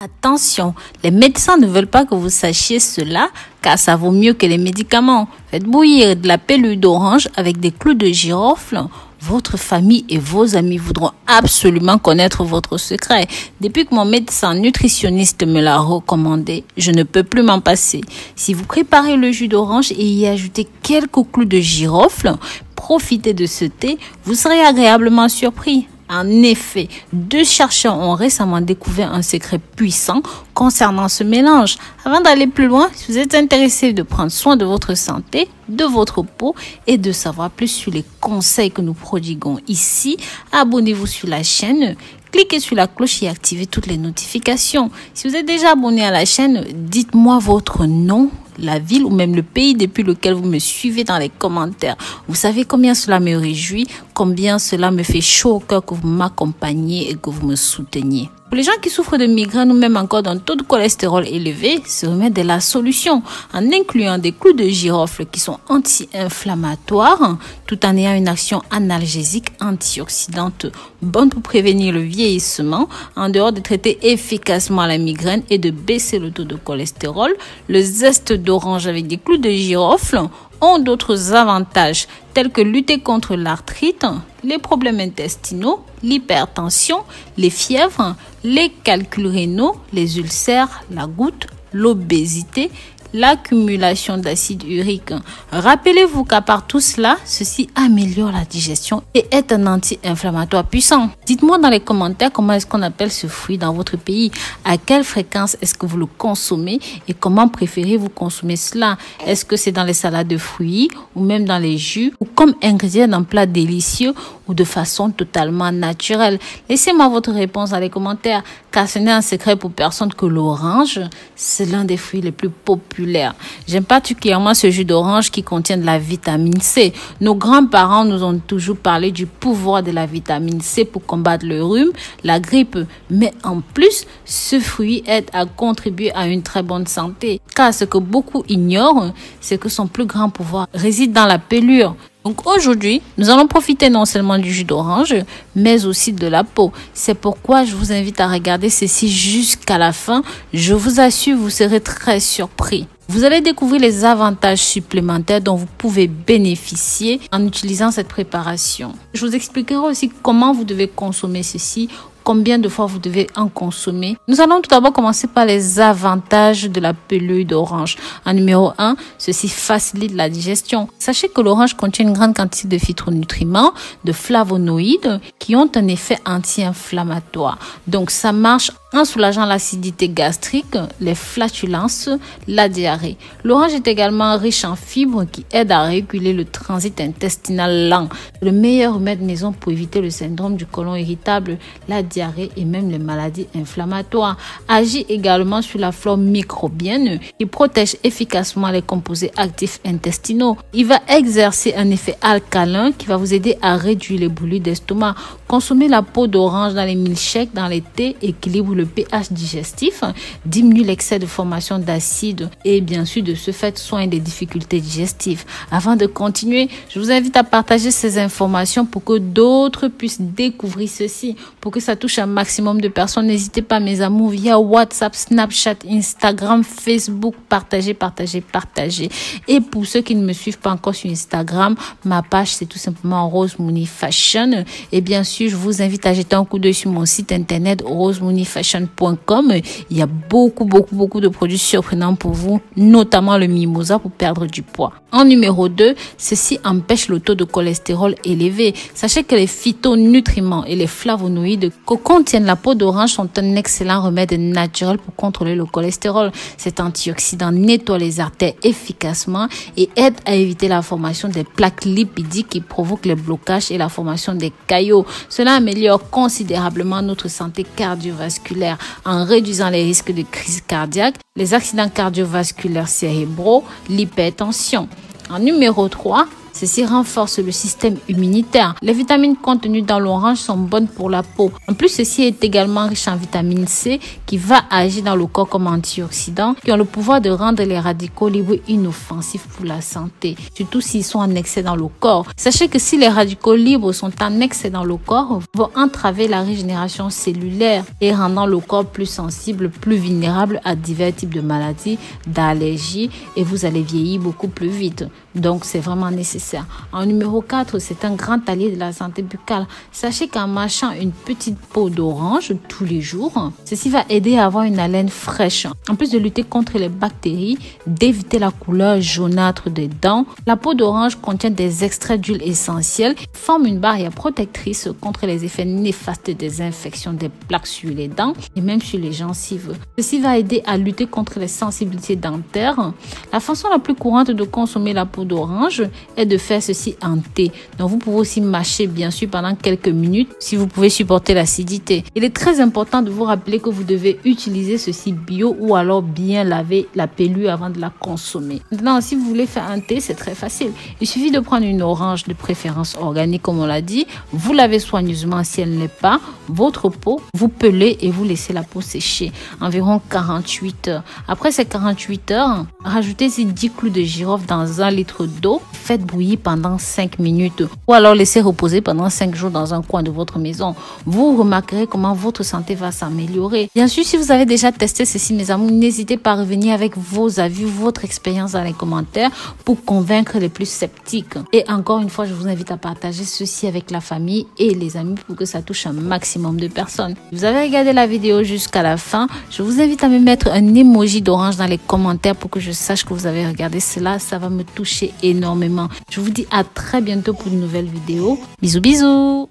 Attention, les médecins ne veulent pas que vous sachiez cela car ça vaut mieux que les médicaments. Faites bouillir de la pelure d'orange avec des clous de girofle. Votre famille et vos amis voudront absolument connaître votre secret. Depuis que mon médecin nutritionniste me l'a recommandé, je ne peux plus m'en passer. Si vous préparez le jus d'orange et y ajoutez quelques clous de girofle, profitez de ce thé, vous serez agréablement surpris. En effet, 2 chercheurs ont récemment découvert un secret puissant concernant ce mélange. Avant d'aller plus loin, si vous êtes intéressé de prendre soin de votre santé, de votre peau et de savoir plus sur les conseils que nous prodiguons ici, abonnez-vous sur la chaîne. Cliquez sur la cloche et activez toutes les notifications. Si vous êtes déjà abonné à la chaîne, dites-moi votre nom, la ville ou même le pays depuis lequel vous me suivez dans les commentaires. Vous savez combien cela me réjouit, combien cela me fait chaud au cœur que vous m'accompagniez et que vous me souteniez. Pour les gens qui souffrent de migraines ou même encore d'un taux de cholestérol élevé, ce remède est la solution en incluant des clous de girofle qui sont anti-inflammatoires tout en ayant une action analgésique antioxydante bonne pour prévenir le vieillissement. En dehors de traiter efficacement la migraine et de baisser le taux de cholestérol, le zeste d'orange avec des clous de girofle ont d'autres avantages tels que lutter contre l'arthrite, les problèmes intestinaux, l'hypertension, les fièvres, les calculs rénaux, les ulcères, la goutte, l'obésité, l'accumulation d'acide urique. Rappelez-vous qu'à part tout cela, ceci améliore la digestion et est un anti-inflammatoire puissant. Dites-moi dans les commentaires comment est-ce qu'on appelle ce fruit dans votre pays, à quelle fréquence est-ce que vous le consommez et comment préférez-vous consommer cela. Est-ce que c'est dans les salades de fruits ou même dans les jus ou comme ingrédient d'un plat délicieux ou de façon totalement naturelle? Laissez-moi votre réponse dans les commentaires car ce n'est un secret pour personne que l'orange, c'est l'un des fruits les plus populaires. J'aime particulièrement ce jus d'orange qui contient de la vitamine C. Nos grands-parents nous ont toujours parlé du pouvoir de la vitamine C pour combattre le rhume, la grippe. Mais en plus, ce fruit aide à contribuer à une très bonne santé. Car ce que beaucoup ignorent, c'est que son plus grand pouvoir réside dans la pelure. Donc aujourd'hui, nous allons profiter non seulement du jus d'orange, mais aussi de la peau. C'est pourquoi je vous invite à regarder ceci jusqu'à la fin. Je vous assure, vous serez très surpris. Vous allez découvrir les avantages supplémentaires dont vous pouvez bénéficier en utilisant cette préparation. Je vous expliquerai aussi comment vous devez consommer ceci, combien de fois vous devez en consommer. Nous allons tout d'abord commencer par les avantages de la pelure d'orange. En numéro 1, ceci facilite la digestion. Sachez que l'orange contient une grande quantité de phytonutriments, de flavonoïdes qui ont un effet anti-inflammatoire. Donc ça marche en soulageant l'acidité gastrique, les flatulences, la diarrhée. L'orange est également riche en fibres qui aident à réguler le transit intestinal lent. Le meilleur remède maison pour éviter le syndrome du côlon irritable, la diarrhée et même les maladies inflammatoires. Agit également sur la flore microbienne qui protège efficacement les composés actifs intestinaux. Il va exercer un effet alcalin qui va vous aider à réduire les brûlures d'estomac. Consommez la peau d'orange dans les milkshakes, dans les thés, équilibre le pH digestif, diminue l'excès de formation d'acide et bien sûr de ce fait soigne des difficultés digestives. Avant de continuer, je vous invite à partager ces informations pour que d'autres puissent découvrir ceci, pour que ça touche un maximum de personnes. N'hésitez pas mes amours via WhatsApp, Snapchat, Instagram, Facebook, partagez. Et pour ceux qui ne me suivent pas encore sur Instagram, ma page c'est tout simplement Rose Mouni Fashion et bien sûr je vous invite à jeter un coup d'œil sur mon site internet rosemoonifashion.com. Il y a beaucoup de produits surprenants pour vous, notamment le mimosa pour perdre du poids. En numéro 2, ceci empêche le taux de cholestérol élevé. Sachez que les phytonutriments et les flavonoïdes que contiennent la peau d'orange sont un excellent remède naturel pour contrôler le cholestérol. Cet antioxydant nettoie les artères efficacement et aide à éviter la formation des plaques lipidiques qui provoquent les blocages et la formation des caillots. Cela améliore considérablement notre santé cardiovasculaire en réduisant les risques de crise cardiaque, les accidents cardiovasculaires cérébraux, l'hypertension. En numéro 3, Ceci renforce le système immunitaire. Les vitamines contenues dans l'orange sont bonnes pour la peau. En plus, ceci est également riche en vitamine C qui va agir dans le corps comme antioxydants qui ont le pouvoir de rendre les radicaux libres inoffensifs pour la santé, surtout s'ils sont en excès dans le corps. Sachez que si les radicaux libres sont en excès dans le corps, vont entraver la régénération cellulaire et rendant le corps plus sensible, plus vulnérable à divers types de maladies, d'allergies et vous allez vieillir beaucoup plus vite. Donc, c'est vraiment nécessaire. En numéro 4, c'est un grand allié de la santé buccale. Sachez qu'en mâchant une petite peau d'orange tous les jours, ceci va aider à avoir une haleine fraîche. En plus de lutter contre les bactéries, d'éviter la couleur jaunâtre des dents, la peau d'orange contient des extraits d'huile essentielle qui forment une barrière protectrice contre les effets néfastes des infections des plaques sur les dents et même sur les gencives. Ceci va aider à lutter contre les sensibilités dentaires. La façon la plus courante de consommer la peau d'orange est de faire ceci en thé. Donc vous pouvez aussi mâcher bien sûr pendant quelques minutes si vous pouvez supporter l'acidité. Il est très important de vous rappeler que vous devez utiliser ceci bio ou alors bien laver la pelure avant de la consommer. Maintenant, si vous voulez faire un thé, c'est très facile. Il suffit de prendre une orange de préférence organique comme on l'a dit, vous lavez soigneusement si elle n'est pas, votre peau, vous pelez et vous laissez la peau sécher environ 48 heures. Après ces 48 heures, rajoutez ces 10 clous de girofle dans 1 litre d'eau, faites bouillir pendant 5 minutes ou alors laissez reposer pendant 5 jours dans un coin de votre maison. Vous remarquerez comment votre santé va s'améliorer. Bien sûr, si vous avez déjà testé ceci, mes amis, n'hésitez pas à revenir avec vos avis, votre expérience dans les commentaires pour convaincre les plus sceptiques. Et encore une fois, je vous invite à partager ceci avec la famille et les amis pour que ça touche un maximum de personnes. Si vous avez regardé la vidéo jusqu'à la fin, je vous invite à me mettre un emoji d'orange dans les commentaires pour que je sache que vous avez regardé cela. Ça va me toucher énormément. Je vous dis à très bientôt pour une nouvelle vidéo. Bisous, bisous!